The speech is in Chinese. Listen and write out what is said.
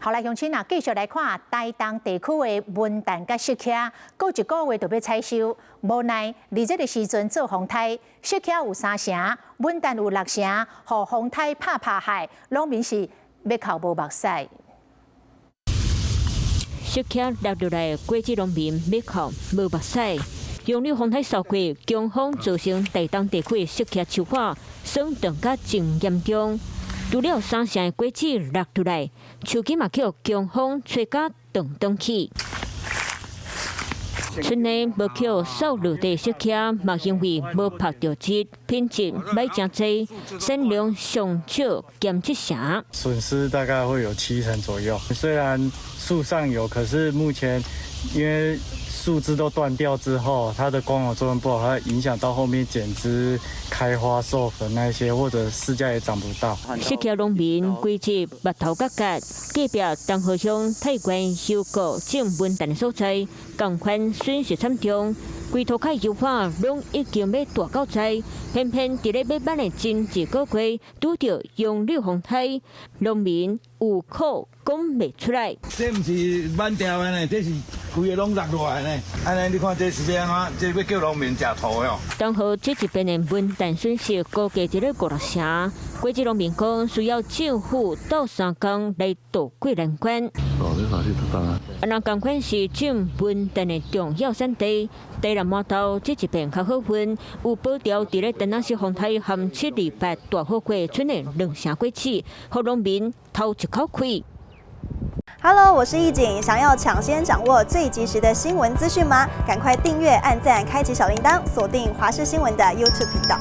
后来乡亲啊，继续来看台东地区的文旦甲雪茄，过一个月就要采收，无奈伫这个时阵做风台，雪茄有3成，文旦有6成，互风台拍害，农民是要哭无目屎。雪茄落落来，果子农民要哭无目屎。用了风台扫过，强风造成台东地区的雪茄树火损断甲真严重。除了3成的果子落落来，树根嘛叫强风吹甲断断去。村内无扣扫落地雪茄，嘛因为无拍到节，品质歹真济，产量上少减7成。损失大概会有7成左右。虽然树上有，可是目前因为树枝都断掉之后，它的光合作用不好，它影响到后面剪枝、开花、授粉那些，或者市价也涨不到。雪茄农民规日目头角角，隔壁东河乡太关休谷种文旦的所在，同款损失惨重。规头块油花拢已经要大到栽，偏偏伫咧要挽的前1个月，拄着用了风台，农民有苦讲袂出来。这毋是挽掉的呢，这是规个拢落落来呢。安尼你看这是要安怎？这要叫农民食土哦。东河这一边的文旦损失估计伫咧5-6成，果子农民讲需要政府到3工来渡过难关。那同款是种文旦的重要产地。台南码头这一边较好运，有保钓伫咧灯仔式风台含7礼拜大好过村的2成果子，互农民头一口气。Hello， 我是易景，想要抢先掌握最及时的新闻资讯吗？赶快订阅、按赞、开启小铃铛，锁定华视新闻的 YouTube 频道。